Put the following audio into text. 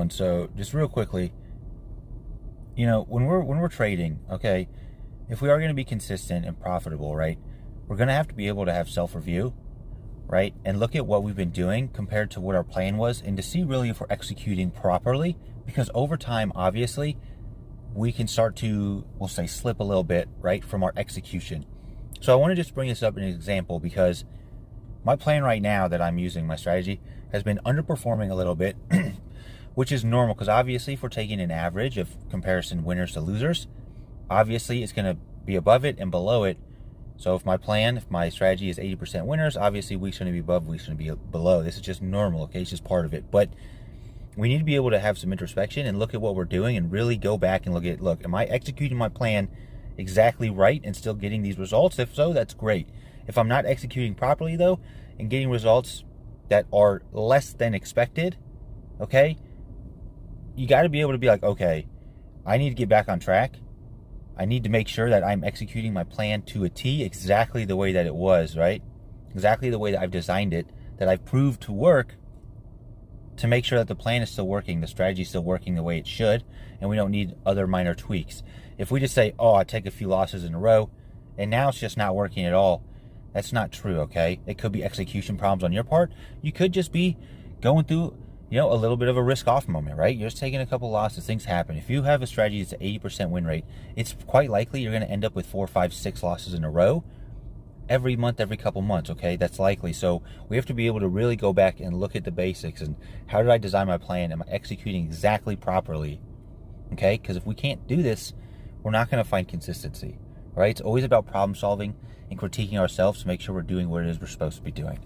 everyone. So just real quickly, you know, when we're trading, okay, if we are going to be consistent and profitable, right, we're going to have to be able to have self-review, right, and look at what we've been doing compared to what our plan was, and to see really if we're executing properly. Because over time, obviously, we can start to, we'll say, slip a little bit, right, from our execution. So I want to just bring this up in an example, because my plan right now that I'm using, my strategy, has been underperforming a little bit, which is normal, because obviously if we're taking an average of comparison winners to losers, obviously it's going to be above it and below it. So if my strategy is 80% winners, obviously weeks going to be above, weeks going to be below. This is just normal, okay? It's just part of it. But we need to be able to have some introspection and look at what we're doing and really go back and look, am I executing my plan exactly right and still getting these results? If so, that's great. If I'm not executing properly, though, and getting results that are less than expected, okay, you got to be able to be like, okay, I need to get back on track. I need to make sure that I'm executing my plan to a T exactly the way that it was, right? Exactly the way that I've designed it, that I've proved to work, to make sure that the plan is still working, the strategy is still working the way it should, and we don't need other minor tweaks. If we just say, oh, I take a few losses in a row, and now it's just not working at all, that's not true, okay? It could be execution problems on your part. You could just be going through, you know, a little bit of a risk-off moment, right? You're just taking a couple losses. Things happen. If you have a strategy that's an 80% win rate, it's quite likely you're going to end up with 4, 5, 6 losses in a row every month, every couple months, okay? That's likely. So we have to be able to really go back and look at the basics and how did I design my plan? Am I executing exactly properly? Okay? Because if we can't do this, we're not going to find consistency, right? It's always about problem solving and critiquing ourselves to make sure we're doing what it is we're supposed to be doing.